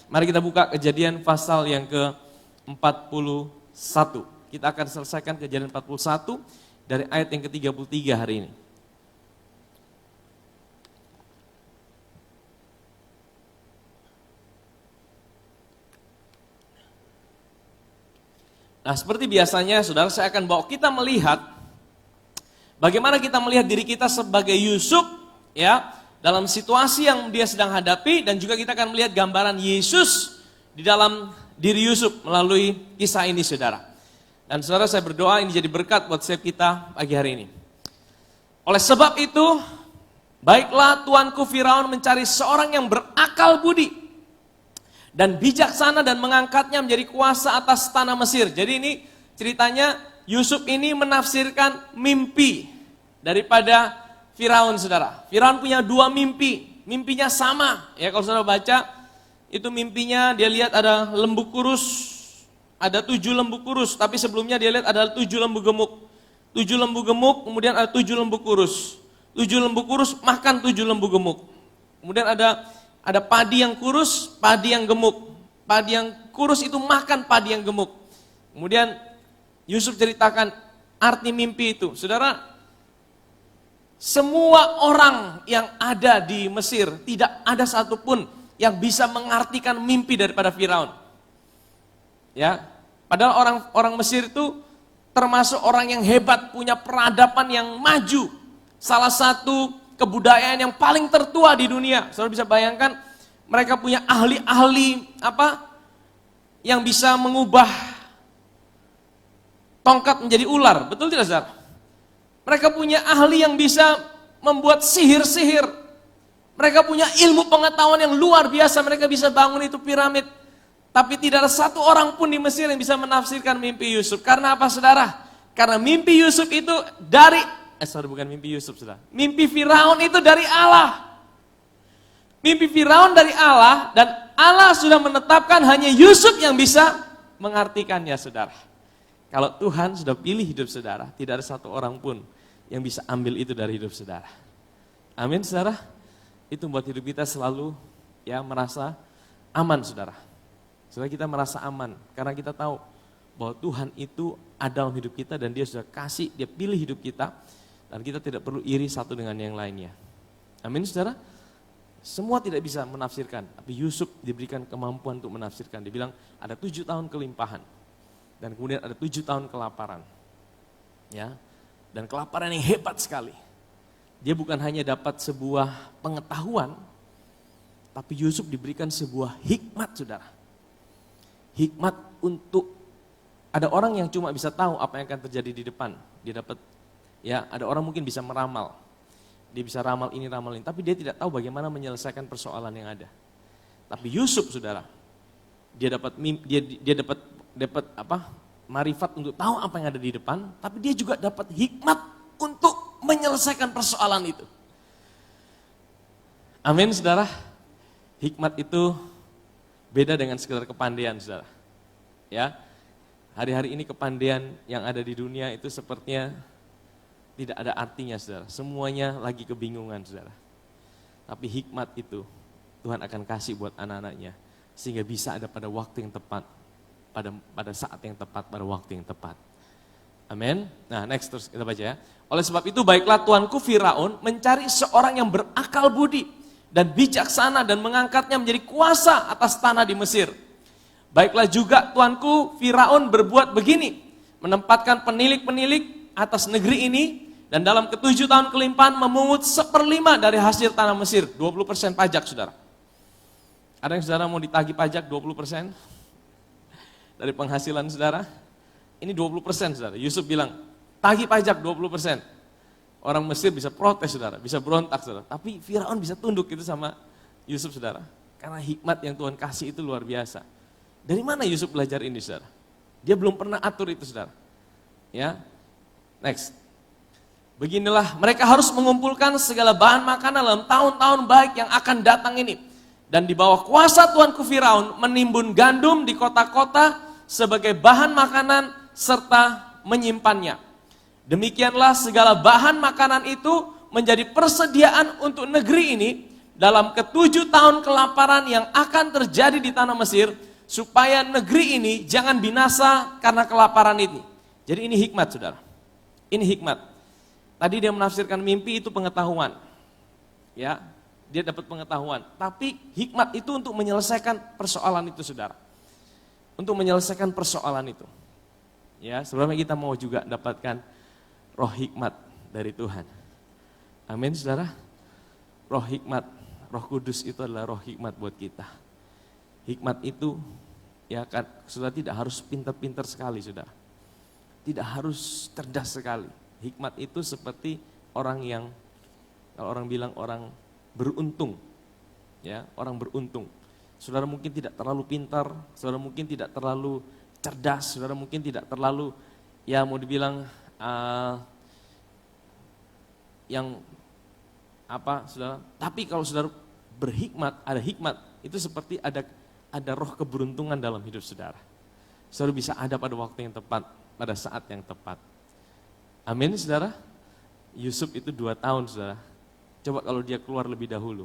Mari kita buka Kejadian pasal yang ke-41. Kita akan selesaikan Kejadian 41 dari ayat yang ke-33 hari ini. Nah, seperti biasanya, saudara, saya akan bawa kita melihat bagaimana kita melihat diri kita sebagai Yusuf, ya, dalam situasi yang dia sedang hadapi, dan juga kita akan melihat gambaran Yesus di dalam diri Yusuf melalui kisah ini, saudara. Dan saudara, saya berdoa ini jadi berkat buat setiap kita pagi hari ini. Oleh sebab itu, baiklah tuanku Firaun mencari seorang yang berakal budi dan bijaksana dan mengangkatnya menjadi kuasa atas tanah Mesir. Jadi ini ceritanya Yusuf ini menafsirkan mimpi daripada Firaun, saudara. Firaun punya dua mimpi, mimpinya sama. Ya, kalau saudara baca, itu mimpinya dia lihat ada lembu kurus, ada 7 lembu kurus, tapi sebelumnya dia lihat ada 7 lembu gemuk. 7 lembu gemuk, kemudian ada 7 lembu kurus. 7 lembu kurus makan 7 lembu gemuk. Kemudian ada padi yang kurus, padi yang gemuk. Padi yang kurus itu makan padi yang gemuk. Kemudian Yusuf ceritakan arti mimpi itu. Saudara, semua orang yang ada di Mesir, tidak ada satupun yang bisa mengartikan mimpi daripada Firaun. Ya, padahal orang Mesir itu termasuk orang yang hebat, punya peradaban yang maju. Salah satu kebudayaan yang paling tertua di dunia. Saudara bisa bayangkan, mereka punya ahli-ahli yang bisa mengubah tongkat menjadi ular. Betul tidak, saudara? Mereka punya ahli yang bisa membuat sihir-sihir. Mereka punya ilmu pengetahuan yang luar biasa. Mereka bisa bangun itu piramid. Tapi tidak ada satu orang pun di Mesir yang bisa menafsirkan mimpi Yusuf. Karena apa, saudara? Karena mimpi Yusuf itu bukan mimpi Yusuf, saudara. Mimpi Firaun itu dari Allah. Mimpi Firaun dari Allah, dan Allah sudah menetapkan hanya Yusuf yang bisa mengartikannya, saudara. Kalau Tuhan sudah pilih hidup saudara, tidak ada satu orang pun yang bisa ambil itu dari hidup saudara. Amin, saudara. Itu membuat hidup kita selalu merasa aman, saudara. Saudara, kita merasa aman karena kita tahu bahwa Tuhan itu ada dalam hidup kita dan dia sudah kasih, dia pilih hidup kita, dan kita tidak perlu iri satu dengan yang lainnya. Amin, saudara. Semua tidak bisa menafsirkan, tapi Yusuf diberikan kemampuan untuk menafsirkan. Dia bilang ada 7 tahun kelimpahan dan kemudian ada 7 tahun kelaparan. Ya. Dan kelaparan yang hebat sekali. Dia bukan hanya dapat sebuah pengetahuan, tapi Yusuf diberikan sebuah hikmat, saudara. Hikmat untuk, ada orang yang cuma bisa tahu apa yang akan terjadi di depan. Dia dapat, ada orang mungkin bisa meramal. Dia bisa ramal ini, ramal ini, tapi dia tidak tahu bagaimana menyelesaikan persoalan yang ada. Tapi Yusuf, saudara, dia dapat marifat untuk tahu apa yang ada di depan, tapi dia juga dapat hikmat untuk menyelesaikan persoalan itu. Amin, saudara. Hikmat itu beda dengan sekedar kepandaian, saudara. Ya, hari-hari ini kepandaian yang ada di dunia itu sepertinya tidak ada artinya, saudara. Semuanya lagi kebingungan, saudara. Tapi hikmat itu Tuhan akan kasih buat anak-anaknya, sehingga bisa ada pada waktu yang tepat, pada saat yang tepat, pada waktu yang tepat. Amin. Nah, next terus kita baca ya. Oleh sebab itu, baiklah tuanku Firaun mencari seorang yang berakal budi dan bijaksana dan mengangkatnya menjadi kuasa atas tanah di Mesir. Baiklah juga tuanku Firaun berbuat begini, menempatkan penilik-penilik atas negeri ini, dan dalam ke-7 tahun kelimpahan memungut 1/5 dari hasil tanah Mesir. 20% pajak, saudara. Ada yang saudara mau ditagih pajak 20% dari penghasilan saudara? Ini 20%, saudara. Yusuf bilang, tagih pajak 20%. Orang Mesir bisa protes, saudara, bisa berontak, saudara. Tapi Firaun bisa tunduk itu sama Yusuf, saudara. Karena hikmat yang Tuhan kasih itu luar biasa. Dari mana Yusuf belajar ini, saudara? Dia belum pernah atur itu, saudara. Ya, next. Beginilah, mereka harus mengumpulkan segala bahan makanan dalam tahun-tahun baik yang akan datang ini. Dan di bawah kuasa tuanku Firaun menimbun gandum di kota-kota sebagai bahan makanan serta menyimpannya. Demikianlah segala bahan makanan itu menjadi persediaan untuk negeri ini dalam ke-7 tahun kelaparan yang akan terjadi di tanah Mesir, supaya negeri ini jangan binasa karena kelaparan ini. Jadi ini hikmat, saudara. Ini hikmat. Tadi dia menafsirkan mimpi itu pengetahuan. Ya, dia dapat pengetahuan. Tapi hikmat itu untuk menyelesaikan persoalan itu, saudara. Untuk menyelesaikan persoalan itu. Ya, sebenarnya kita mau juga dapatkan roh hikmat dari Tuhan. Amin, saudara. Roh hikmat, Roh Kudus itu adalah roh hikmat buat kita. Hikmat itu, ya kan, saudara tidak harus pintar-pintar sekali, saudara. Tidak harus cerdas sekali. Hikmat itu seperti orang yang, kalau orang bilang orang beruntung, ya, orang beruntung. Saudara mungkin tidak terlalu pintar, saudara mungkin tidak terlalu cerdas, saudara mungkin tidak terlalu, ya mau dibilang yang apa, saudara. Tapi kalau saudara berhikmat, ada hikmat, itu seperti ada roh keberuntungan dalam hidup saudara. Saudara bisa ada pada waktu yang tepat, pada saat yang tepat. Amin, saudara. Yusuf itu 2 tahun, saudara. Coba kalau dia keluar lebih dahulu,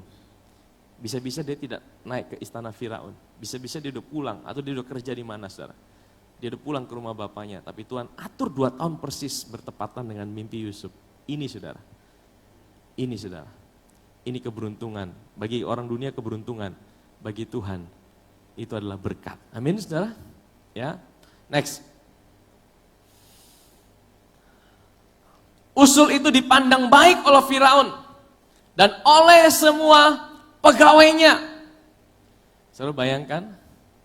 bisa-bisa dia tidak naik ke istana Firaun. Bisa-bisa dia udah pulang, atau dia udah kerja di mana, saudara. Dia udah pulang ke rumah bapaknya, tapi Tuhan atur 2 tahun persis bertepatan dengan mimpi Yusuf. Ini, saudara. Ini, saudara. Ini keberuntungan. Bagi orang dunia keberuntungan. Bagi Tuhan itu adalah berkat. Amin, saudara. Ya. Next. Usul itu dipandang baik oleh Firaun dan oleh semua pegawainya. Saudara bayangkan,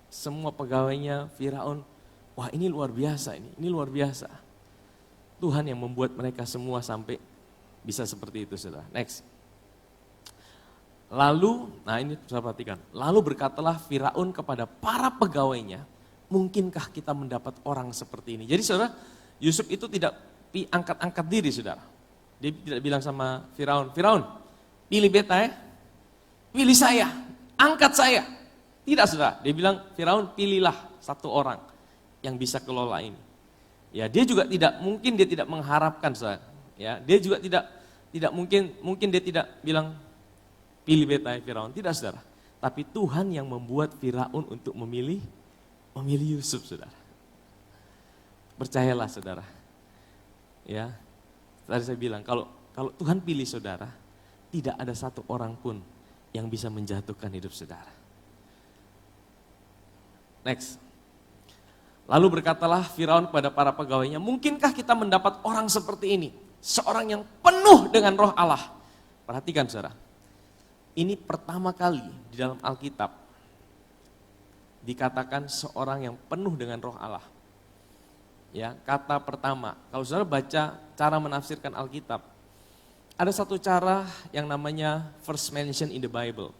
semua pegawainya Firaun, wah ini luar biasa ini luar biasa. Tuhan yang membuat mereka semua sampai bisa seperti itu, saudara. Next. Lalu, nah ini bisa perhatikan. Lalu berkatalah Firaun kepada para pegawainya, mungkinkah kita mendapat orang seperti ini? Jadi saudara, Yusuf itu tidak angkat-angkat diri, saudara. Dia tidak bilang sama Firaun, Firaun, pilih beta ya, pilih saya, angkat saya. Tidak, saudara. Dia bilang, Firaun pilihlah satu orang yang bisa kelola ini. Ya, dia juga mungkin dia tidak mengharapkan, saudara. Ya, dia juga tidak mungkin dia tidak bilang pilih beta ya Firaun, tidak, saudara. Tapi Tuhan yang membuat Firaun untuk memilih Yusuf, saudara. Percayalah, saudara. Ya, tadi saya bilang kalau Tuhan pilih saudara, tidak ada satu orang pun yang bisa menjatuhkan hidup saudara. Next. Lalu berkatalah Firaun kepada para pegawainya, mungkinkah kita mendapat orang seperti ini? Seorang yang penuh dengan roh Allah. Perhatikan, saudara. Ini pertama kali di dalam Alkitab dikatakan seorang yang penuh dengan roh Allah. Ya, kata pertama, kalau saudara baca cara menafsirkan Alkitab, ada satu cara yang namanya first mention in the Bible.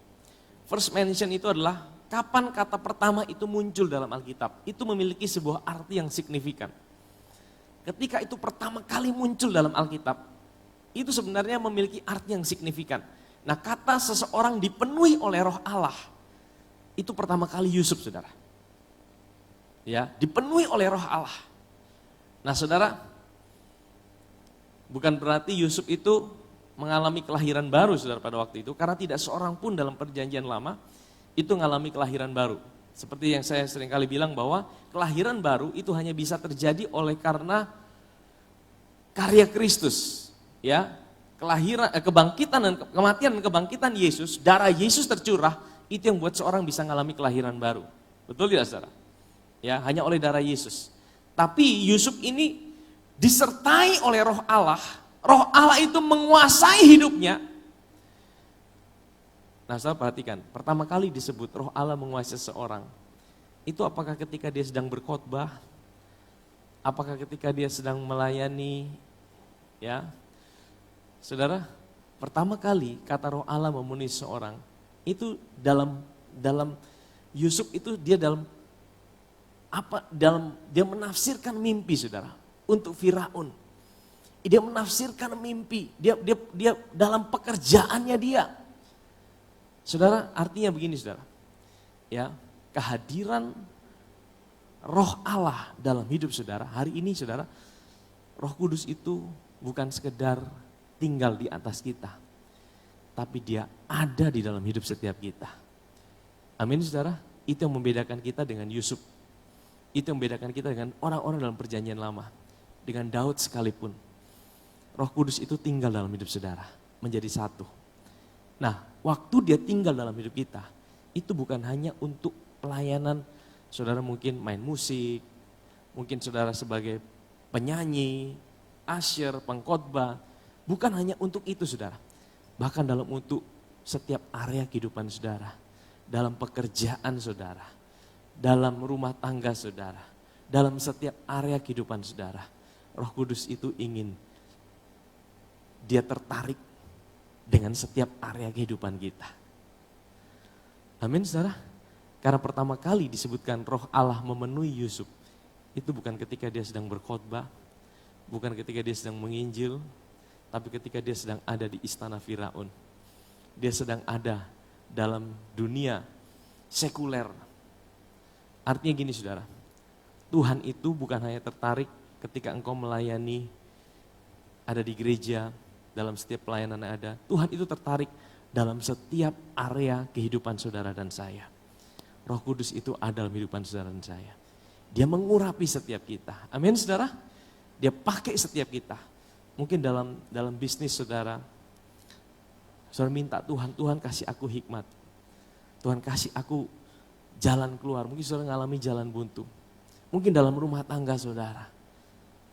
First mention itu adalah kapan kata pertama itu muncul dalam Alkitab, itu memiliki sebuah arti yang signifikan. Ketika itu pertama kali muncul dalam Alkitab, itu sebenarnya memiliki arti yang signifikan. Nah, kata seseorang dipenuhi oleh roh Allah, itu pertama kali Yusuf, saudara. Ya, dipenuhi oleh roh Allah. Nah, saudara, bukan berarti Yusuf itu mengalami kelahiran baru, saudara, pada waktu itu. Karena tidak seorang pun dalam perjanjian lama itu mengalami kelahiran baru. Seperti yang saya seringkali bilang bahwa kelahiran baru itu hanya bisa terjadi oleh karena karya Kristus. Ya, kebangkitan dan kematian dan kebangkitan Yesus, darah Yesus tercurah, itu yang buat seorang bisa mengalami kelahiran baru. Betul tidak, saudara? Ya, hanya oleh darah Yesus. Tapi Yusuf ini disertai oleh roh Allah itu menguasai hidupnya. Nah, saudara perhatikan, pertama kali disebut roh Allah menguasai seseorang, itu apakah ketika dia sedang berkhotbah, apakah ketika dia sedang melayani, ya. Saudara, pertama kali kata roh Allah memenuhi seorang, itu dalam Yusuf itu dia dia menafsirkan mimpi, saudara, untuk Firaun. Dia menafsirkan mimpi, dia dalam pekerjaannya dia. Saudara, artinya begini, saudara. Ya, kehadiran roh Allah dalam hidup saudara, hari ini saudara, Roh Kudus itu bukan sekedar tinggal di atas kita. tapi dia ada di dalam hidup setiap kita. Amin saudara, itu yang membedakan kita dengan Yusuf. Itu yang membedakan kita dengan orang-orang dalam perjanjian lama. Dengan Daud sekalipun. Roh Kudus itu tinggal dalam hidup saudara, menjadi satu. Nah, waktu dia tinggal dalam hidup kita, itu bukan hanya untuk pelayanan, saudara mungkin main musik, mungkin saudara sebagai penyanyi, asyir, pengkhotbah, bukan hanya untuk itu saudara. Bahkan dalam untuk setiap area kehidupan saudara, dalam pekerjaan saudara, dalam rumah tangga saudara, dalam setiap area kehidupan saudara, Roh Kudus itu ingin dia tertarik dengan setiap area kehidupan kita. Amin saudara. Karena pertama kali disebutkan Roh Allah memenuhi Yusuf, itu bukan ketika dia sedang berkhotbah, bukan ketika dia sedang menginjil, tapi ketika dia sedang ada di istana Firaun. Dia sedang ada dalam dunia sekuler. Artinya gini saudara, Tuhan itu bukan hanya tertarik ketika engkau melayani, ada di gereja, dalam setiap pelayanan yang ada. Tuhan itu tertarik dalam setiap area kehidupan saudara dan saya. Roh Kudus itu ada dalam kehidupan saudara dan saya. Dia mengurapi setiap kita. Amin saudara? Dia pakai setiap kita. Mungkin dalam bisnis saudara minta Tuhan kasih aku hikmat. Tuhan kasih aku jalan keluar. Mungkin saudara mengalami jalan buntu. Mungkin dalam rumah tangga saudara.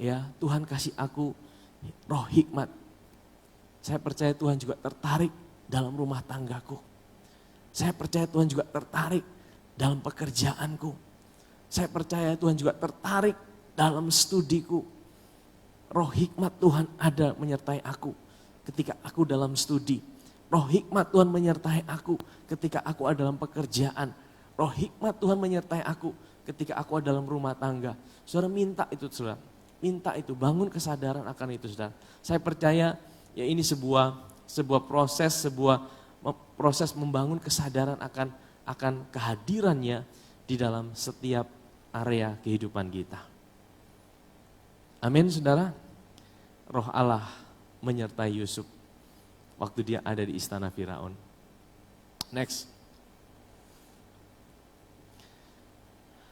Ya, Tuhan kasih aku roh hikmat. Saya percaya Tuhan juga tertarik dalam rumah tanggaku. Saya percaya Tuhan juga tertarik dalam pekerjaanku. Saya percaya Tuhan juga tertarik dalam studiku. Roh hikmat Tuhan ada menyertai aku ketika aku dalam studi. Roh hikmat Tuhan menyertai aku ketika aku ada dalam pekerjaan. Roh hikmat Tuhan menyertai aku ketika aku ada dalam rumah tangga. Saudara minta itu saudara. Minta itu, bangun kesadaran akan itu saudara. Saya percaya ya ini sebuah proses membangun kesadaran akan kehadirannya di dalam setiap area kehidupan kita. Amin saudara. Roh Allah menyertai Yusuf waktu dia ada di istana Firaun. Next.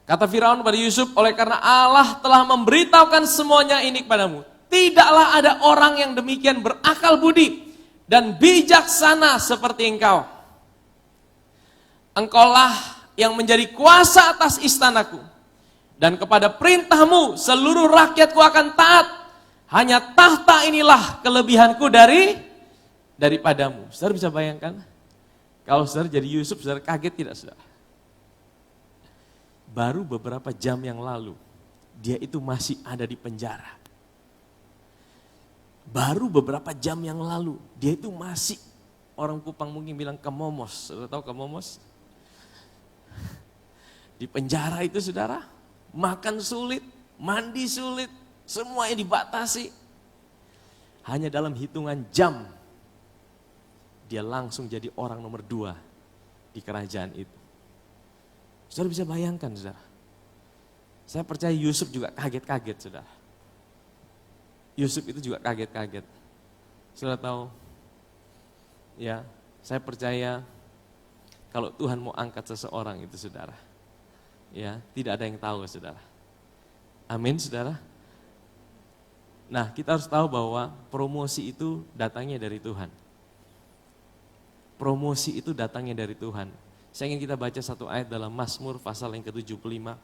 Kata Firaun kepada Yusuf, oleh karena Allah telah memberitahukan semuanya ini kepadamu, tidaklah ada orang yang demikian berakal budi dan bijaksana seperti engkau. Engkaulah yang menjadi kuasa atas istanaku, dan kepada perintahmu seluruh rakyatku akan taat. Hanya tahta inilah kelebihanku daripadamu. Saudara bisa bayangkan, kalau saudara jadi Yusuf, saudara kaget tidak saudara? Baru beberapa jam yang lalu, dia itu masih ada di penjara. Baru beberapa jam yang lalu, dia itu masih, orang Kupang mungkin bilang kemomos. Saudara tahu kemomos? Di penjara itu saudara, makan sulit, mandi sulit, semuanya dibatasi. Hanya dalam hitungan jam, dia langsung jadi orang nomor 2 di kerajaan itu. Saudara bisa bayangkan saudara. Saya percaya Yusuf juga kaget-kaget saudara. Yusuf itu juga kaget-kaget. Saudara tahu, ya saya percaya kalau Tuhan mau angkat seseorang itu saudara, ya tidak ada yang tahu saudara. Amin saudara. Nah kita harus tahu bahwa promosi itu datangnya dari Tuhan. Promosi itu datangnya dari Tuhan. Saya ingin kita baca satu ayat dalam Mazmur pasal yang ke-75.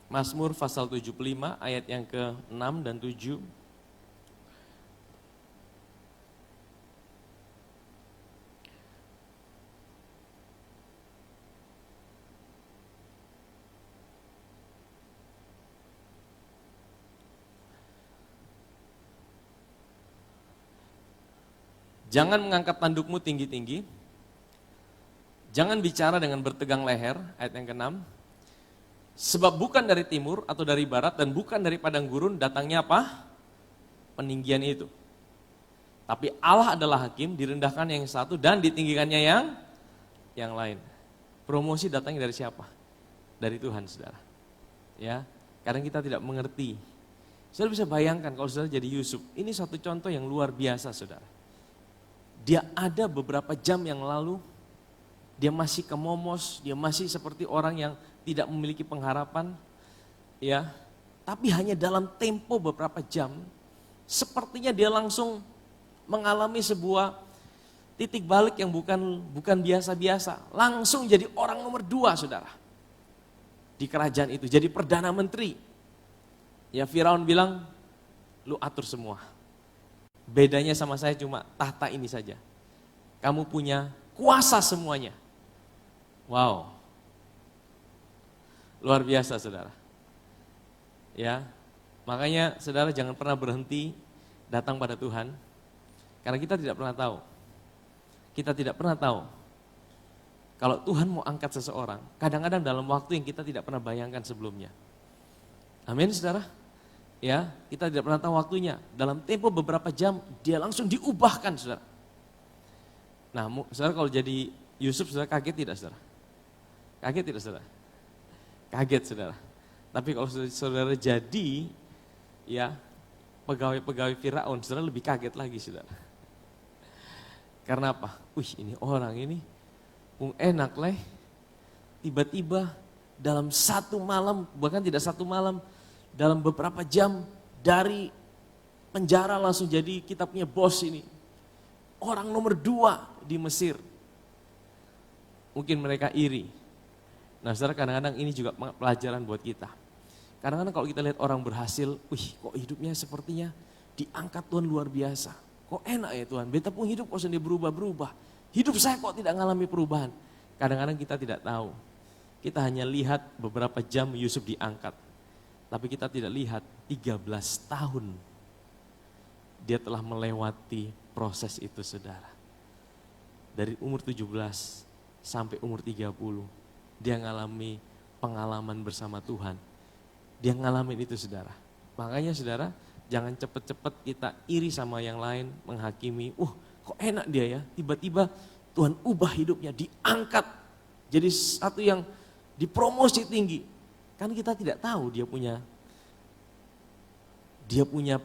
Mazmur pasal 75 ayat yang ke-6 dan 7. Jangan mengangkat tandukmu tinggi-tinggi. Jangan bicara dengan bertegang leher, ayat yang ke-6. Sebab bukan dari timur atau dari barat dan bukan dari padang gurun datangnya apa? Peninggian itu. Tapi Allah adalah hakim, direndahkan yang satu dan ditinggikannya yang lain. Promosi datangnya dari siapa? Dari Tuhan, saudara. Ya, Kadang kita tidak mengerti. Saudara bisa bayangkan kalau saudara jadi Yusuf, ini satu contoh yang luar biasa saudara. Dia ada beberapa jam yang lalu, dia masih kemomos, dia masih seperti orang yang tidak memiliki pengharapan, ya. Tapi hanya dalam tempo beberapa jam, sepertinya dia langsung mengalami sebuah titik balik yang bukan biasa-biasa. Langsung jadi orang nomor 2 saudara. Di kerajaan itu, jadi Perdana Menteri. Ya Firaun bilang, lu atur semua. Bedanya sama saya cuma tahta ini saja. Kamu punya kuasa semuanya. Wow. Luar biasa saudara. Ya, makanya saudara jangan pernah berhenti datang pada Tuhan. Karena kita tidak pernah tahu. Kita tidak pernah tahu. Kalau Tuhan mau angkat seseorang, kadang-kadang dalam waktu yang kita tidak pernah bayangkan sebelumnya. Amin saudara. Ya, kita tidak pernah tahu waktunya. Dalam tempo beberapa jam, dia langsung diubahkan, saudara. Nah, saudara kalau jadi Yusuf, saudara kaget tidak, saudara? Kaget tidak, saudara? Kaget, saudara. Tapi kalau saudara jadi, ya, pegawai-pegawai Firaun, saudara lebih kaget lagi, saudara. Karena apa? Ini orang ini, enak lah. Tiba-tiba dalam satu malam, bahkan tidak satu malam, dalam beberapa jam dari penjara langsung jadi kita punya bos ini. Orang nomor 2 di Mesir. Mungkin mereka iri. Nah saudara kadang-kadang ini juga pelajaran buat kita. Kadang-kadang kalau kita lihat orang berhasil, kok hidupnya sepertinya diangkat Tuhan luar biasa. Kok enak ya Tuhan, beta pun hidup kok sendiri berubah-berubah. Hidup saya kok tidak mengalami perubahan. Kadang-kadang kita tidak tahu. Kita hanya lihat beberapa jam Yusuf diangkat. Tapi kita tidak lihat 13 tahun dia telah melewati proses itu saudara. Dari umur 17 sampai umur 30 dia ngalami pengalaman bersama Tuhan. Dia ngalamin itu saudara. Makanya saudara jangan cepet-cepet kita iri sama yang lain, menghakimi. Kok enak dia ya, tiba-tiba Tuhan ubah hidupnya, diangkat. Jadi satu yang dipromosi tinggi. Kan kita tidak tahu dia punya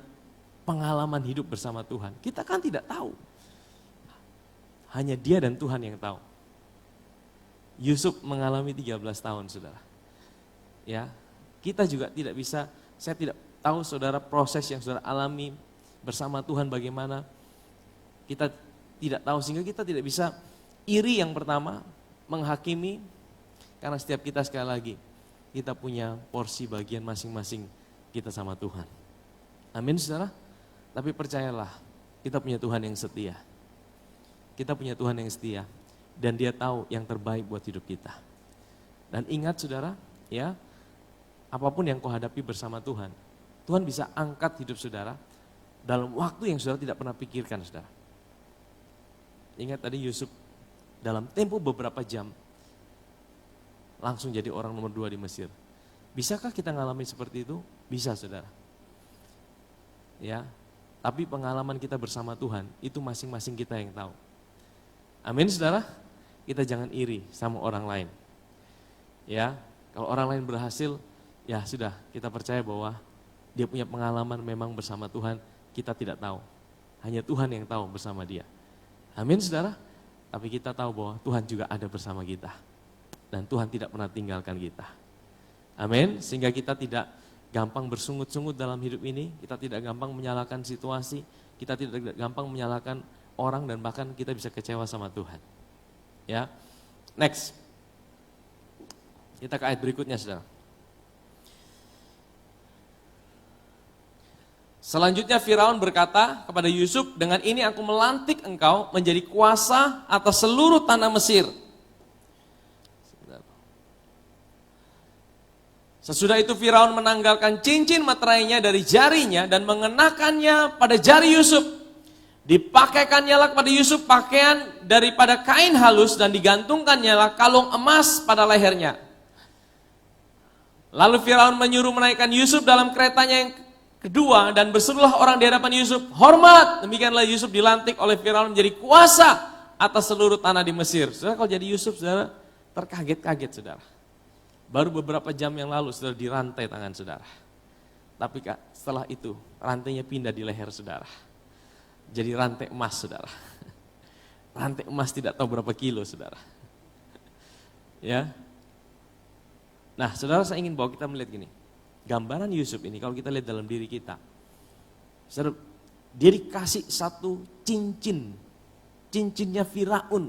pengalaman hidup bersama Tuhan. Kita kan tidak tahu. Hanya dia dan Tuhan yang tahu. Yusuf mengalami 13 tahun saudara. Ya, kita juga tidak bisa, saya tidak tahu saudara proses yang saudara alami bersama Tuhan bagaimana. Kita tidak tahu sehingga kita tidak bisa iri yang pertama, menghakimi. Karena setiap kita sekali lagi, kita punya porsi bagian masing-masing kita sama Tuhan. Amin saudara. Tapi percayalah, kita punya Tuhan yang setia. Kita punya Tuhan yang setia. Dan dia tahu yang terbaik buat hidup kita. Dan ingat saudara, ya, apapun yang kau hadapi bersama Tuhan, Tuhan bisa angkat hidup saudara dalam waktu yang saudara tidak pernah pikirkan saudara. Ingat tadi Yusuf dalam tempo beberapa jam, langsung jadi orang nomor 2 di Mesir. Bisakah kita ngalami seperti itu? Bisa saudara. Ya, tapi pengalaman kita bersama Tuhan itu masing-masing kita yang tahu. Amin saudara. Kita jangan iri sama orang lain. Ya, kalau orang lain berhasil, ya sudah kita percaya bahwa dia punya pengalaman memang bersama Tuhan, kita tidak tahu. Hanya Tuhan yang tahu bersama dia. Amin saudara. Tapi kita tahu bahwa Tuhan juga ada bersama kita. Dan Tuhan tidak pernah tinggalkan kita. Amin. Sehingga kita tidak gampang bersungut-sungut dalam hidup ini. Kita tidak gampang menyalahkan situasi. Kita tidak gampang menyalahkan orang dan bahkan kita bisa kecewa sama Tuhan. Ya. Next. Kita ke ayat berikutnya saudara. Selanjutnya Firaun berkata kepada Yusuf, dengan ini aku melantik engkau menjadi kuasa atas seluruh tanah Mesir. Sesudah itu Firaun menanggalkan cincin materainya dari jarinya dan mengenakannya pada jari Yusuf. Dipakaikannya lah kepada Yusuf pakaian daripada kain halus dan digantungkannya lah kalung emas pada lehernya. Lalu Firaun menyuruh menaikkan Yusuf dalam keretanya yang kedua dan berserulah orang di hadapan Yusuf, hormat. Demikianlah Yusuf dilantik oleh Firaun menjadi kuasa atas seluruh tanah di Mesir. Saudara kalau jadi Yusuf, saudara terkaget-kaget saudara. Baru beberapa jam yang lalu saudara dirantai tangan saudara. Tapi setelah itu rantainya pindah di leher saudara. Jadi rantai emas saudara. Rantai emas tidak tahu berapa kilo saudara. Ya. Nah saudara, saya ingin bawa kita melihat gini. Gambaran Yusuf ini kalau kita lihat dalam diri kita. Saudara, dia dikasih satu cincin. Cincinnya Firaun.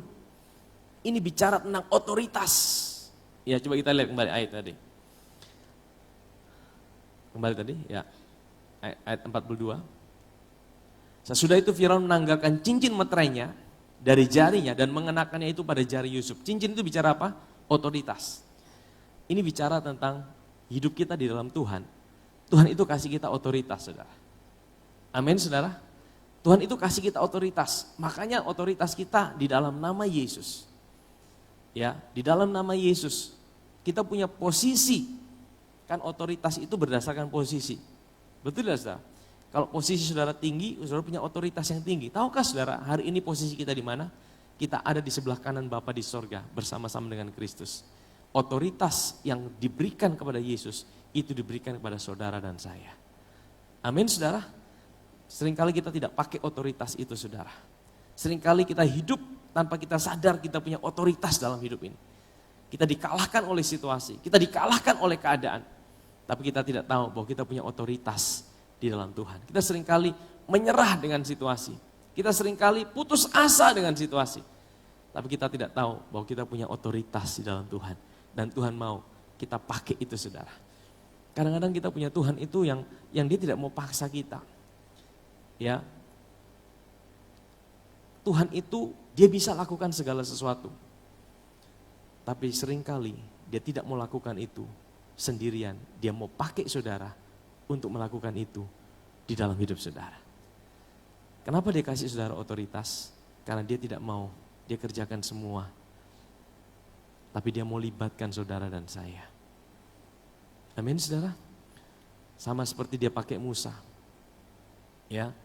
Ini bicara tentang otoritas. Ya coba kita lihat kembali ayat tadi. Kembali tadi ya. Ayat 42. Sesudah itu Firaun menanggalkan cincin meterainya dari jarinya dan mengenakannya itu pada jari Yusuf. Cincin itu bicara apa? Otoritas. Ini bicara tentang hidup kita di dalam Tuhan. Tuhan itu kasih kita otoritas, saudara. Amin, saudara. Tuhan itu kasih kita otoritas. Makanya otoritas kita di dalam nama Yesus. Ya, di dalam nama Yesus kita punya posisi. Kan otoritas itu berdasarkan posisi. Betul tidak, saudara? Kalau posisi saudara tinggi, saudara punya otoritas yang tinggi. Tahukah saudara, hari ini posisi kita di mana? Kita ada di sebelah kanan Bapa di sorga bersama-sama dengan Kristus. Otoritas yang diberikan kepada Yesus itu diberikan kepada saudara dan saya. Amin, saudara. Seringkali kita tidak pakai otoritas itu, saudara. Seringkali kita hidup tanpa kita sadar kita punya otoritas dalam hidup ini. Kita dikalahkan oleh situasi, kita dikalahkan oleh keadaan. Tapi kita tidak tahu bahwa kita punya otoritas di dalam Tuhan. Kita seringkali menyerah dengan situasi. Kita seringkali putus asa dengan situasi. Tapi kita tidak tahu bahwa kita punya otoritas di dalam Tuhan. Dan Tuhan mau kita pakai itu, saudara. Kadang-kadang kita punya Tuhan itu yang dia tidak mau paksa kita. Ya, Tuhan itu dia bisa lakukan segala sesuatu. Tapi seringkali dia tidak mau lakukan itu sendirian. Dia mau pakai saudara untuk melakukan itu di dalam hidup saudara. Kenapa dia kasih saudara otoritas? Karena dia tidak mau dia kerjakan semua. Tapi dia mau libatkan saudara dan saya. Amin, saudara. Sama seperti dia pakai Musa. Ya.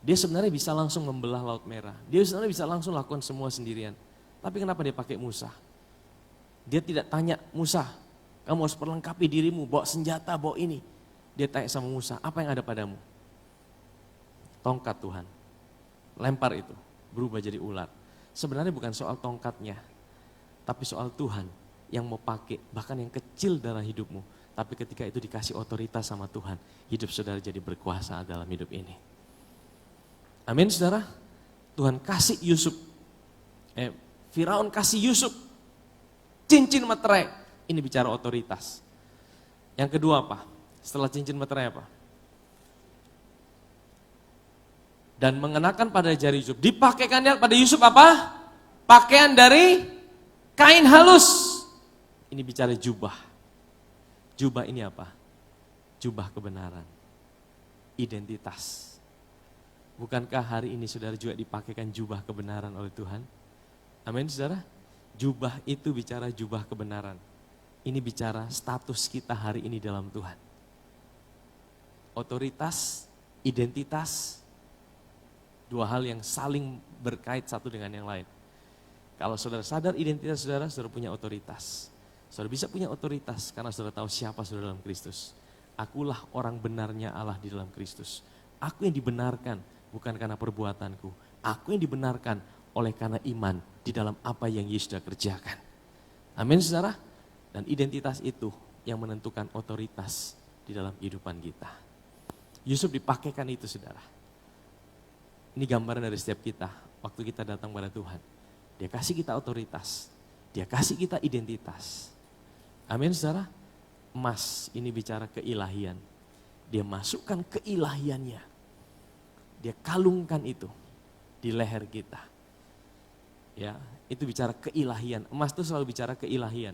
Dia sebenarnya bisa langsung membelah Laut Merah. Dia sebenarnya bisa langsung lakukan semua sendirian. Tapi kenapa dia pakai Musa? Dia tidak tanya, Musa, kamu harus perlengkapi dirimu, bawa senjata, bawa ini. Dia tanya sama Musa, apa yang ada padamu? Tongkat Tuhan. Lempar itu, berubah jadi ular. Sebenarnya bukan soal tongkatnya, tapi soal Tuhan yang mau pakai, bahkan yang kecil dalam hidupmu. Tapi ketika itu dikasih otoritas sama Tuhan, hidup saudara jadi berkuasa dalam hidup ini. Amin, saudara. Tuhan kasih Yusuf, Firaun kasih Yusuf cincin meterai. Ini bicara otoritas. Yang kedua apa? Setelah cincin meterai apa? Dan mengenakan pada jari Yusuf. Dipakaikannya pada Yusuf apa? Pakaian dari kain halus. Ini bicara jubah. Jubah ini apa? Jubah kebenaran. Identitas. Bukankah hari ini saudara juga dipakaikan jubah kebenaran oleh Tuhan? Amin, saudara. Jubah itu bicara jubah kebenaran. Ini bicara status kita hari ini dalam Tuhan. Otoritas, identitas, dua hal yang saling berkait satu dengan yang lain. Kalau saudara sadar identitas saudara, saudara punya otoritas. Saudara bisa punya otoritas karena saudara tahu siapa saudara dalam Kristus. Akulah orang benarnya Allah di dalam Kristus. Aku yang dibenarkan bukan karena perbuatanku. Aku yang dibenarkan oleh karena iman di dalam apa yang Yesus sudah kerjakan. Amin, saudara. Dan identitas itu yang menentukan otoritas di dalam kehidupan kita. Yusuf dipakaikan itu, saudara. Ini gambaran dari setiap kita waktu kita datang pada Tuhan. Dia kasih kita otoritas, dia kasih kita identitas. Amin, saudara. Emas ini bicara keilahian. Dia masukkan keilahiannya. Dia kalungkan itu di leher kita. Ya, itu bicara keilahian. Emas itu selalu bicara keilahian.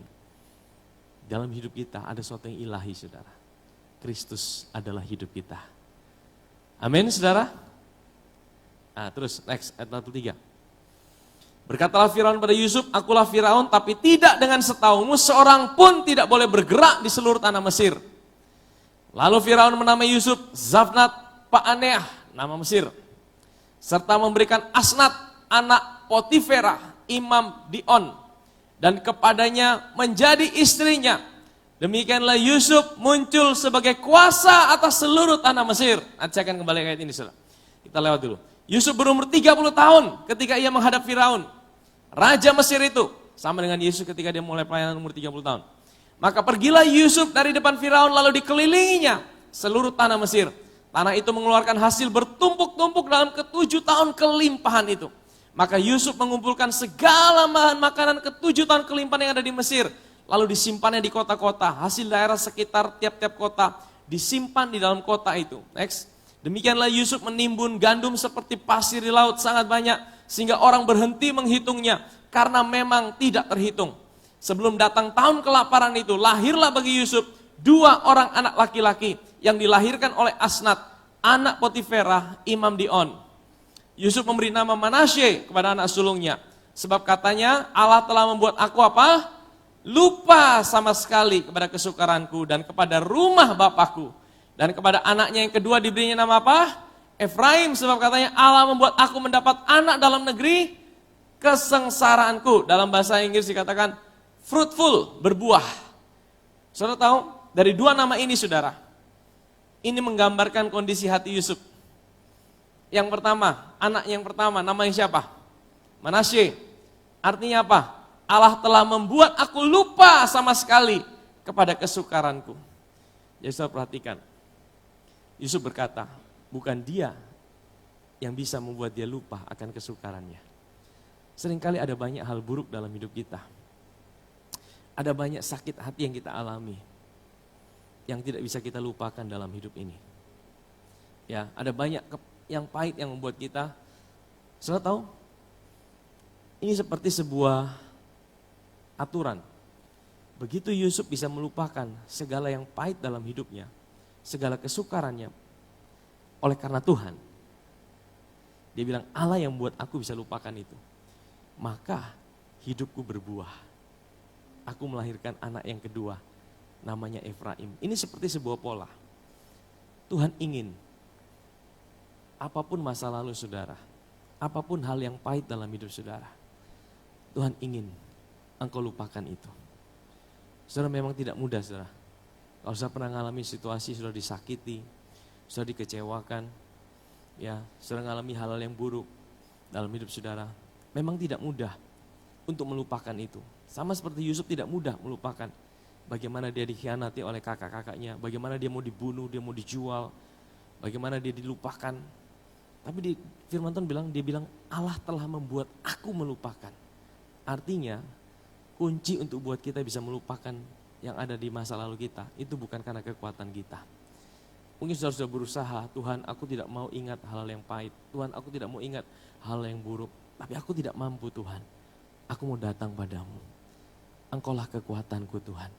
Dalam hidup kita ada sesuatu yang ilahi, saudara. Kristus adalah hidup kita. Amin, saudara. Nah, terus next ayat 43. Berkatalah Firaun pada Yusuf, akulah Firaun tapi tidak dengan setahumu seorang pun tidak boleh bergerak di seluruh tanah Mesir. Lalu Firaun menamai Yusuf Zafnat Paaneah, nama Mesir. Serta memberikan Asnat anak Potifera, imam Dion, dan kepadanya menjadi istrinya. Demikianlah Yusuf muncul sebagai kuasa atas seluruh tanah Mesir. Nanti saya akan kembali ke ayat ini, saudara. Kita lewat dulu. Yusuf berumur 30 tahun ketika ia menghadap Firaun, raja Mesir itu. Sama dengan Yesus ketika dia mulai pelayanan umur 30 tahun. Maka pergilah Yusuf dari depan Firaun lalu dikelilinginya seluruh tanah Mesir. Tanah itu mengeluarkan hasil bertumpuk-tumpuk dalam ke-7 tahun kelimpahan itu. Maka Yusuf mengumpulkan segala bahan makanan ke-7 tahun kelimpahan yang ada di Mesir. Lalu disimpannya di kota-kota, hasil daerah sekitar tiap-tiap kota disimpan di dalam kota itu. Next. Demikianlah Yusuf menimbun gandum seperti pasir di laut sangat banyak, sehingga orang berhenti menghitungnya, karena memang tidak terhitung. Sebelum datang tahun kelaparan itu, lahirlah bagi Yusuf 2 orang anak laki-laki yang dilahirkan oleh Asnat, anak Potiferah, imam di On. Yusuf memberi nama Manasye kepada anak sulungnya, sebab katanya Allah telah membuat aku apa? Lupa sama sekali kepada kesukaranku dan kepada rumah bapakku. Dan kepada anaknya yang kedua diberinya nama apa? Efraim, sebab katanya Allah membuat aku mendapat anak dalam negeri kesengsaraanku. Dalam bahasa Inggris dikatakan fruitful, berbuah. Saudara tahu, dari 2 nama ini saudara, ini menggambarkan kondisi hati Yusuf. Yang pertama, anak yang pertama namanya siapa? Manasye. Artinya apa? Allah telah membuat aku lupa sama sekali kepada kesukaranku. Jadi saudara perhatikan, Yusuf berkata, bukan dia yang bisa membuat dia lupa akan kesukarannya. Seringkali ada banyak hal buruk dalam hidup kita. Ada banyak sakit hati yang kita alami, yang tidak bisa kita lupakan dalam hidup ini. Ya, ada banyak yang pahit yang membuat kita, saudara tahu, ini seperti sebuah aturan. Begitu Yusuf bisa melupakan segala yang pahit dalam hidupnya, segala kesukarannya, oleh karena Tuhan, dia bilang Allah yang buat aku bisa lupakan itu. Maka hidupku berbuah. Aku melahirkan anak yang kedua, namanya Efraim. Ini seperti sebuah pola. Tuhan ingin, apapun masa lalu saudara, apapun hal yang pahit dalam hidup saudara, Tuhan ingin engkau lupakan itu. Saudara, memang tidak mudah saudara. Kalau saudara pernah mengalami situasi, saudara disakiti, saudara dikecewakan, ya, saudara mengalami hal-hal yang buruk dalam hidup saudara, memang tidak mudah untuk melupakan itu. Sama seperti Yusuf tidak mudah melupakan bagaimana dia dikhianati oleh kakak-kakaknya, bagaimana dia mau dibunuh, dia mau dijual, bagaimana dia dilupakan. Tapi di firman Tuhan dia bilang Allah telah membuat aku melupakan. Artinya kunci untuk buat kita bisa melupakan yang ada di masa lalu kita, itu bukan karena kekuatan kita. Mungkin saudara sudah berusaha, Tuhan aku tidak mau ingat hal yang pahit, Tuhan aku tidak mau ingat hal yang buruk, tapi aku tidak mampu Tuhan. Aku mau datang padamu, Engkaulah kekuatanku Tuhan,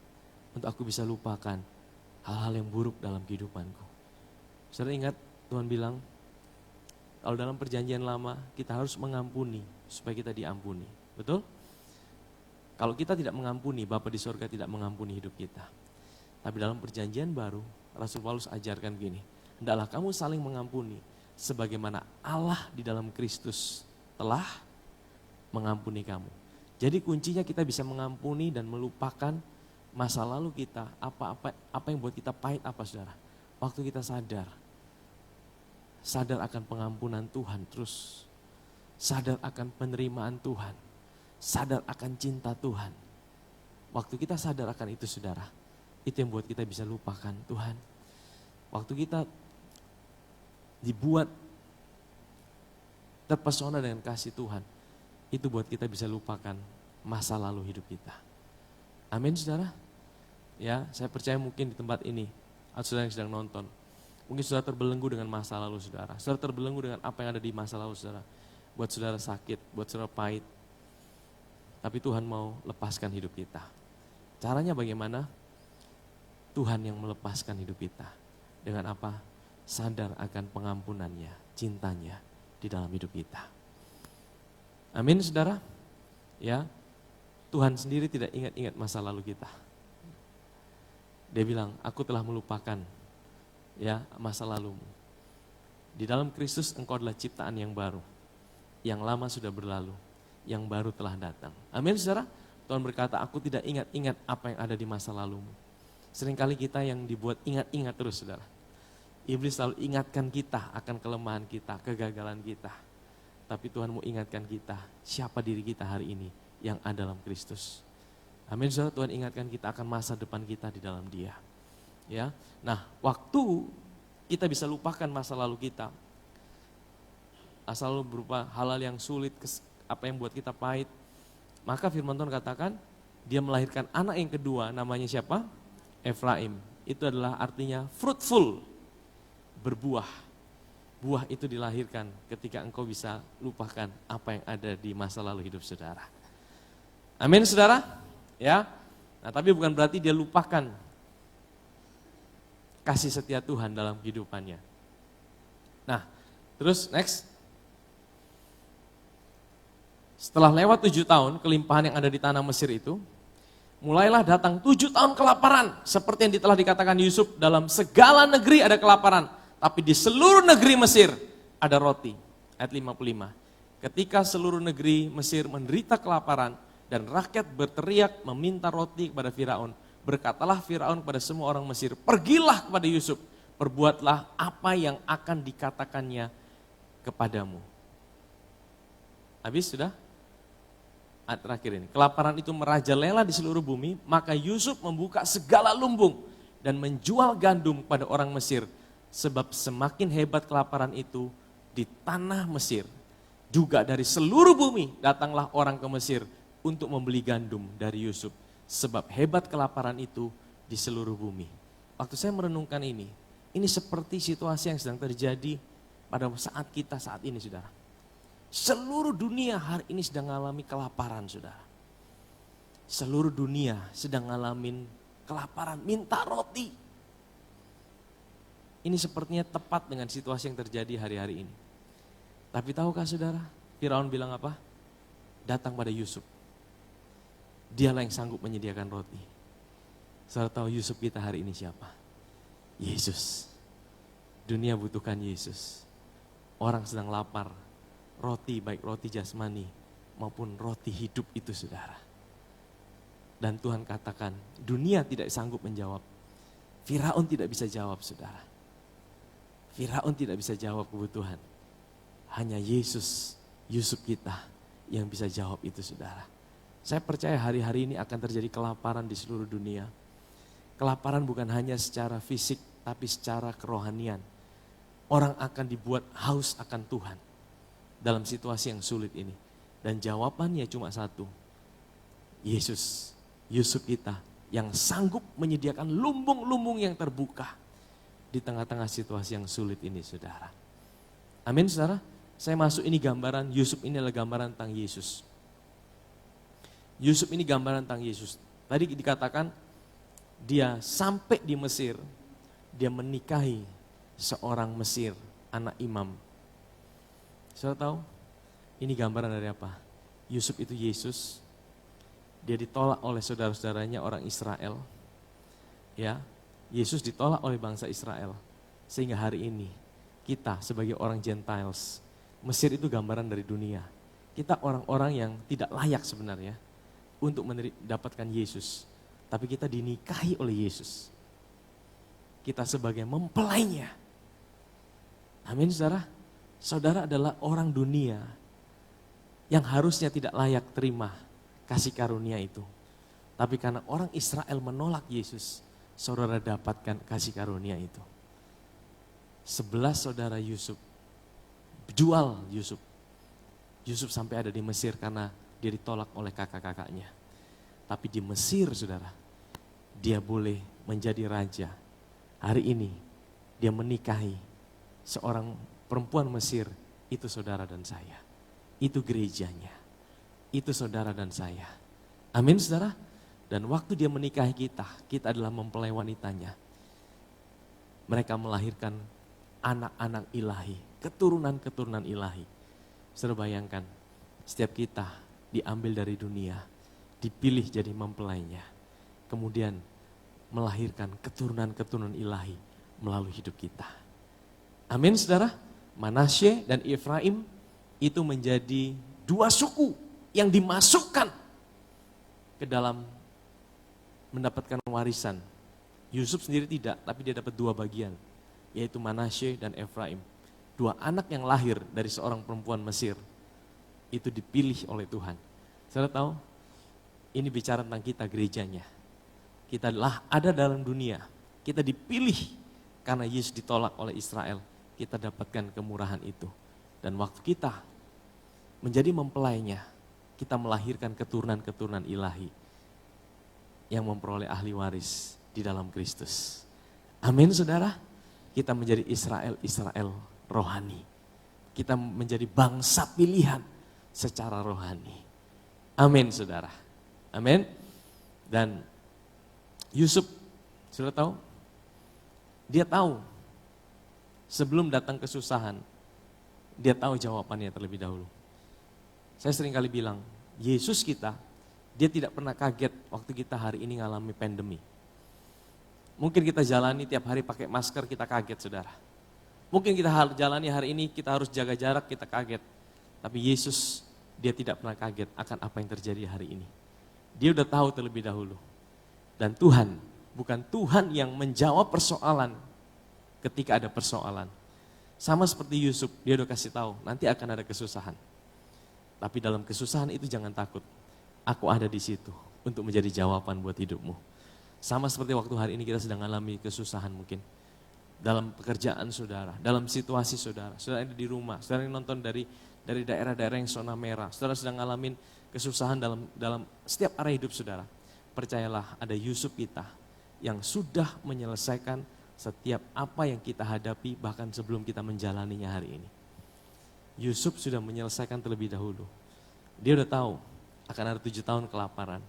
untuk aku bisa lupakan hal-hal yang buruk dalam kehidupanku. Saudara ingat Tuhan bilang, kalau dalam perjanjian lama kita harus mengampuni supaya kita diampuni, betul? Kalau kita tidak mengampuni, Bapa di surga tidak mengampuni hidup kita. Tapi dalam perjanjian baru, Rasul Paulus ajarkan begini, hendaklah kamu saling mengampuni, sebagaimana Allah di dalam Kristus telah mengampuni kamu. Jadi kuncinya kita bisa mengampuni dan melupakan masa lalu kita, apa yang buat kita pahit apa saudara. Waktu kita sadar akan pengampunan Tuhan terus, sadar akan penerimaan Tuhan, sadar akan cinta Tuhan. Waktu kita sadar akan itu saudara, itu yang buat kita bisa lupakan Tuhan. Waktu kita dibuat terpesona dengan kasih Tuhan, itu buat kita bisa lupakan masa lalu hidup kita. Amin saudara. Ya, saya percaya mungkin di tempat ini, atau saudara yang sedang nonton, mungkin saudara terbelenggu dengan masa lalu saudara. Saudara terbelenggu dengan apa yang ada di masa lalu saudara. Buat saudara sakit, buat saudara pahit. Tapi Tuhan mau lepaskan hidup kita. Caranya bagaimana? Tuhan yang melepaskan hidup kita. Dengan apa? Sadar akan pengampunannya, cintanya di dalam hidup kita. Amin saudara. Ya, Tuhan sendiri tidak ingat-ingat masa lalu kita. Dia bilang, aku telah melupakan ya masa lalumu. Di dalam Kristus engkau adalah ciptaan yang baru. Yang lama sudah berlalu, yang baru telah datang. Amin saudara. Tuhan berkata, aku tidak ingat-ingat apa yang ada di masa lalumu. Seringkali kita yang dibuat ingat-ingat terus, saudara. Iblis selalu ingatkan kita akan kelemahan kita, kegagalan kita. Tapi Tuhan mau ingatkan kita, siapa diri kita hari ini yang ada dalam Kristus. Amin, saudara. Tuhan ingatkan kita akan masa depan kita di dalam Dia. Ya, nah waktu kita bisa lupakan masa lalu kita, masa lalu berupa hal-hal yang sulit, apa yang buat kita pahit, maka firman Tuhan katakan, Dia melahirkan anak yang kedua, namanya siapa? Efraim. Itu adalah artinya fruitful, berbuah. Buah itu dilahirkan ketika engkau bisa lupakan apa yang ada di masa lalu hidup saudara. Amin, saudara? Ya. Nah, tapi bukan berarti dia lupakan kasih setia Tuhan dalam kehidupannya. Nah, terus next. Setelah lewat 7 tahun kelimpahan yang ada di tanah Mesir itu, mulailah datang 7 tahun kelaparan, seperti yang telah dikatakan Yusuf, dalam segala negeri ada kelaparan, tapi di seluruh negeri Mesir ada roti. Ayat 55. Ketika seluruh negeri Mesir menderita kelaparan dan rakyat berteriak meminta roti kepada Firaun, berkatalah Firaun kepada semua orang Mesir, pergilah kepada Yusuf, perbuatlah apa yang akan dikatakannya kepadamu. Habis sudah? Ayat terakhir ini, kelaparan itu merajalela di seluruh bumi, maka Yusuf membuka segala lumbung dan menjual gandum pada orang Mesir, sebab semakin hebat kelaparan itu di tanah Mesir. Juga dari seluruh bumi datanglah orang ke Mesir untuk membeli gandum dari Yusuf, sebab hebat kelaparan itu di seluruh bumi. Waktu saya merenungkan ini seperti situasi yang sedang terjadi pada saat kita saat ini, saudara. Seluruh dunia hari ini sedang mengalami kelaparan, saudara. Seluruh dunia sedang ngalamin kelaparan, minta roti. Ini sepertinya tepat dengan situasi yang terjadi hari-hari ini. Tapi tahukah saudara, Firaun bilang apa? Datang pada Yusuf. Dialah yang sanggup menyediakan roti. Saudara tahu Yusuf kita hari ini siapa? Yesus. Dunia butuhkan Yesus. Orang sedang lapar. Roti, baik roti jasmani maupun roti hidup itu, saudara. Dan Tuhan katakan, dunia tidak sanggup menjawab. Firaun tidak bisa jawab, saudara. Firaun tidak bisa jawab kebutuhan. Hanya Yesus, Yusuf kita yang bisa jawab itu, saudara. Saya percaya hari-hari ini akan terjadi kelaparan di seluruh dunia. Kelaparan bukan hanya secara fisik, tapi secara kerohanian. Orang akan dibuat haus akan Tuhan dalam situasi yang sulit ini. Dan jawabannya cuma satu. Yesus, Yusuf kita yang sanggup menyediakan lumbung-lumbung yang terbuka di tengah-tengah situasi yang sulit ini, saudara. Amin, saudara. Saya masuk ini gambaran, Yusuf ini adalah gambaran tentang Yesus. Yusuf ini gambaran tentang Yesus. Tadi dikatakan dia sampai di Mesir, dia menikahi seorang Mesir, anak imam. Saudara tahu, ini gambaran dari apa? Yusuf itu Yesus, dia ditolak oleh saudara-saudaranya orang Israel. Ya, Yesus ditolak oleh bangsa Israel. Sehingga hari ini kita sebagai orang Gentiles, Mesir itu gambaran dari dunia. Kita orang-orang yang tidak layak sebenarnya untuk mendapatkan Yesus. Tapi kita dinikahi oleh Yesus. Kita sebagai mempelainya. Amin, saudara. Saudara adalah orang dunia yang harusnya tidak layak terima kasih karunia itu. Tapi karena orang Israel menolak Yesus, saudara dapatkan kasih karunia itu. 11 saudara Yusuf, jual Yusuf. Yusuf sampai ada di Mesir karena dia ditolak oleh kakak-kakaknya. Tapi di Mesir, saudara, dia boleh menjadi raja. Hari ini dia menikahi seorang perempuan Mesir, itu saudara dan saya. Itu gerejanya, itu saudara dan saya. Amin, saudara. Dan waktu dia menikahi kita adalah mempelai wanitanya. Mereka melahirkan anak-anak ilahi, keturunan-keturunan ilahi. Saudara bayangkan, setiap kita diambil dari dunia, dipilih jadi mempelainya. Kemudian melahirkan keturunan-keturunan ilahi melalui hidup kita. Amin, saudara. Manasye dan Efraim itu menjadi dua suku yang dimasukkan ke dalam mendapatkan warisan. Yusuf sendiri tidak, tapi dia dapat 2 bagian, yaitu Manasye dan Efraim. 2 anak yang lahir dari seorang perempuan Mesir, itu dipilih oleh Tuhan. Saudara tahu, ini bicara tentang kita gerejanya. Kita ada dalam dunia, kita dipilih karena Yesus ditolak oleh Israel. Kita dapatkan kemurahan itu. Dan waktu kita menjadi mempelainya, kita melahirkan keturunan-keturunan ilahi yang memperoleh ahli waris di dalam Kristus. Amin saudara, kita menjadi Israel rohani. Kita menjadi bangsa pilihan secara rohani. Amin saudara, amin. Dan Yusuf, sudah tahu? Dia tahu, sebelum datang kesusahan, dia tahu jawabannya terlebih dahulu. Saya sering kali bilang, Yesus kita, dia tidak pernah kaget waktu kita hari ini ngalami pandemi. Mungkin kita jalani tiap hari pakai masker, kita kaget saudara. Mungkin kita jalani hari ini, kita harus jaga jarak, kita kaget. Tapi Yesus, dia tidak pernah kaget akan apa yang terjadi hari ini. Dia udah tahu terlebih dahulu. Dan Tuhan, bukan Tuhan yang menjawab persoalan ketika ada persoalan. Sama seperti Yusuf, dia udah kasih tahu, nanti akan ada kesusahan. Tapi dalam kesusahan itu jangan takut. Aku ada di situ untuk menjadi jawaban buat hidupmu. Sama seperti waktu hari ini kita sedang alami kesusahan mungkin. Dalam pekerjaan saudara, dalam situasi saudara. Saudara ada di rumah, saudara yang nonton dari daerah-daerah yang zona merah. Saudara sedang ngalamin kesusahan dalam setiap area hidup saudara. Percayalah ada Yusuf kita yang sudah menyelesaikan setiap apa yang kita hadapi bahkan sebelum kita menjalaninya hari ini. Yusuf sudah menyelesaikan terlebih dahulu. Dia udah tahu akan ada 7 tahun kelaparan.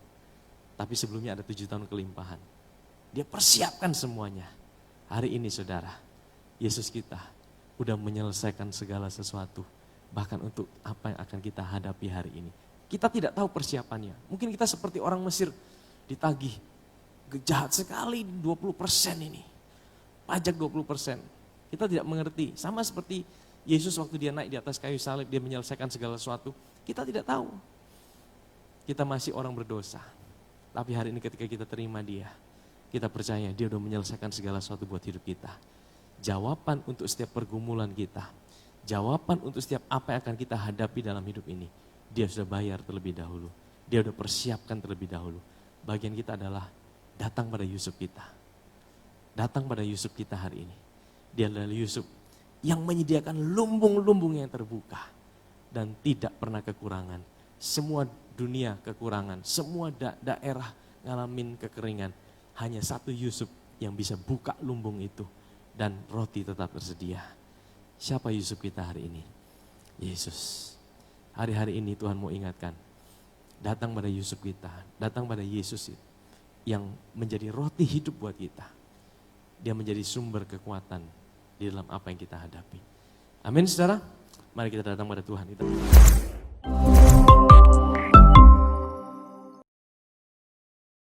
Tapi sebelumnya ada 7 tahun kelimpahan. Dia persiapkan semuanya. Hari ini saudara, Yesus kita udah menyelesaikan segala sesuatu. Bahkan untuk apa yang akan kita hadapi hari ini. Kita tidak tahu persiapannya. Mungkin kita seperti orang Mesir ditagih. Jahat sekali 20% ini. Pajak 20%. Kita tidak mengerti. Sama seperti Yesus waktu dia naik di atas kayu salib, dia menyelesaikan segala sesuatu. Kita tidak tahu. Kita masih orang berdosa. Tapi hari ini ketika kita terima dia, kita percaya dia sudah menyelesaikan segala sesuatu buat hidup kita. Jawaban untuk setiap pergumulan kita, jawaban untuk setiap apa yang akan kita hadapi dalam hidup ini, dia sudah bayar terlebih dahulu. Dia sudah persiapkan terlebih dahulu. Bagian kita adalah datang pada Yusuf kita. Datang pada Yusuf kita hari ini. Dia adalah Yusuf yang menyediakan lumbung-lumbung yang terbuka dan tidak pernah kekurangan. Semua dunia kekurangan, semua daerah ngalamin kekeringan. Hanya satu Yusuf yang bisa buka lumbung itu dan roti tetap tersedia. Siapa Yusuf kita hari ini? Yesus. Hari-hari ini Tuhan mau ingatkan, datang pada Yusuf kita, datang pada Yesus yang menjadi roti hidup buat kita. Dia menjadi sumber kekuatan di dalam apa yang kita hadapi. Amin saudara, mari kita datang pada Tuhan.